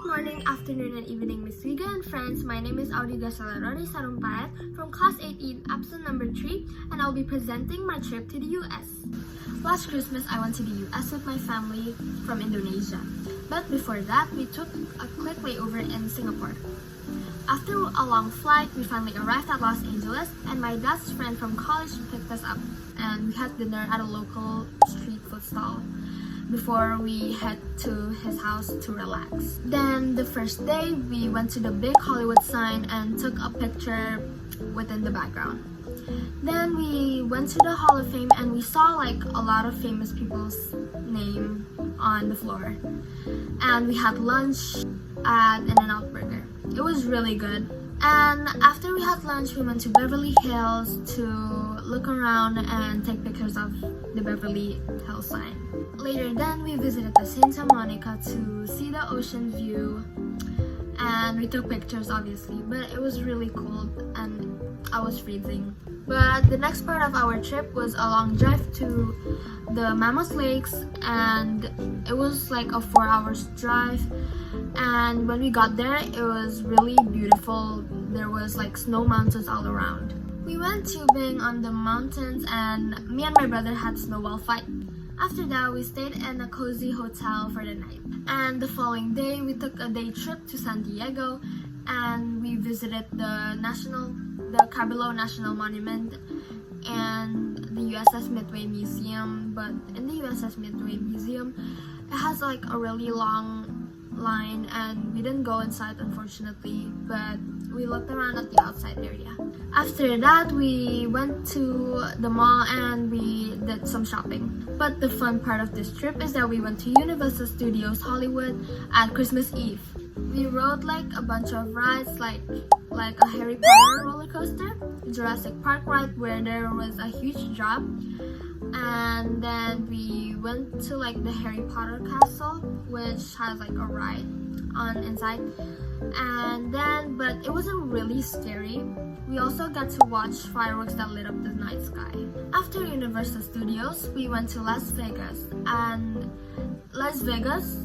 morning, afternoon, and evening, Miss Viga and friends. My name is Audiga Salarone Sarumpayat from Class 18, absent number 3, and I'll be presenting my trip to the US. Last Christmas, I went to the US with my family from Indonesia. But before that, we took a quick layover in Singapore. After a long flight, we finally arrived at Los Angeles, and my dad's friend from college picked us up, and we had dinner at a local street food stall before we head to his house to relax. Then the first day, we went to the big Hollywood sign and took a picture within the background. Then we went to the Hall of Fame and we saw like a lot of famous people's name on the floor. And we had lunch at In-N-Out Burger. It was really good. And after we had lunch, we went to Beverly Hills to look around and take pictures of the Beverly Hills sign. Later then, we visited the Santa Monica to see the ocean view, and we took pictures obviously, but it was really cold and I was freezing. But the next part of our trip was a long drive to the Mammoth Lakes, and it was like a 4 hours drive. And when we got there, it was really beautiful. There was like snow mountains all around. We went tubing on the mountains, and me and my brother had snowball fight. After that, we stayed in a cozy hotel for the night. And the following day, we took a day trip to San Diego, and we visited the Cabrillo National Monument and the USS Midway Museum. But in the USS Midway Museum, it has like a really long line, and we didn't go inside unfortunately, but we looked around at the outside area. After that, we went to the mall and we did some shopping. But the fun part of this trip is that we went to Universal Studios Hollywood at Christmas Eve. We rode like a bunch of rides like a Harry Potter roller coaster, Jurassic Park ride where there was a huge drop, and then we went to like the Harry Potter castle, which has like a ride on inside. And then, but it wasn't really scary. We also got to watch fireworks that lit up the night sky. After Universal Studios, we went to Las Vegas. And Las Vegas,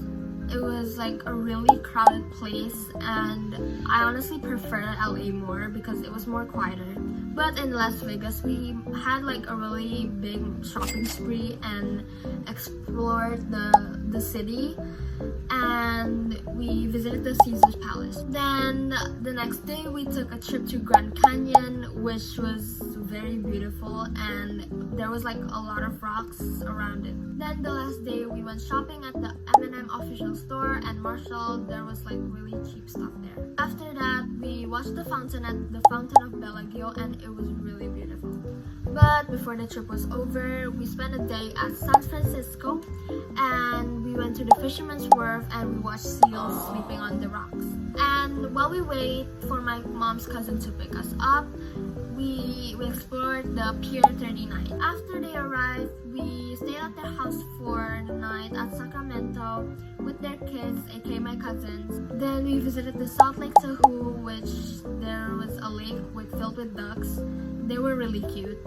it was like a really crowded place, and I honestly prefer LA more because it was more quieter. But in Las Vegas, we had like a really big shopping spree and explored the city, and we visited the Caesars Palace. Then the next day, we took a trip to Grand Canyon, which was very beautiful, and there was like a lot of rocks around it. Then the last day, we went shopping at the M&M official store and Marshall. There was like really cheap stuff there. After that, we watched the fountain at the Fountain of Bellagio, and it was really beautiful. But before the trip was over, we spent a day at San Francisco, and we went to the Fisherman's Wharf and we watched seals sleeping on the rocks. And while we wait for my mom's cousin to pick us up, we explored the Pier 39. After they arrived, we stayed at their house for the night at Sacramento with their kids, aka my cousins. Then we visited the Salt Lake Tahoe, which there was a lake filled with ducks. They were really cute.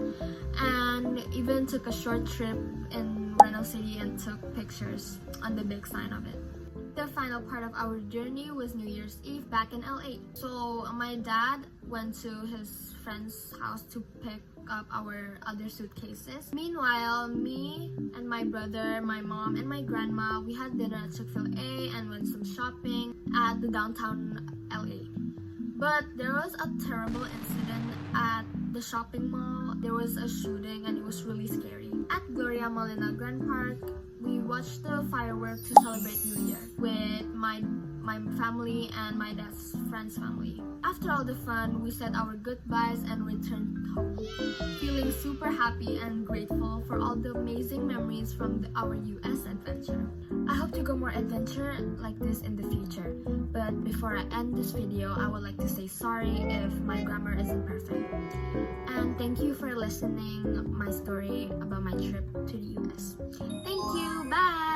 And even took a short trip in Reno City and took pictures on the big sign of it. The final part of our journey was New Year's Eve back in LA. So my dad went to his friend's house to pick up our other suitcases. Meanwhile, me and my brother, my mom, and my grandma, we had dinner at Chick-fil-A and went some shopping at the downtown LA. But there was a terrible incident at the shopping mall. There was a shooting and it was really scary. At Gloria Molina Grand Park, we watched the fireworks to celebrate New Year with my family and my dad's friend's family. After all the fun, we said our goodbyes and returned home, feeling super happy and grateful for all the amazing memories from our US adventure. I hope to go more adventure like this in the future. But before I end this video, I would like to say sorry if my grammar isn't perfect. And thank you for listening my story about my trip to the US. Thank you, bye!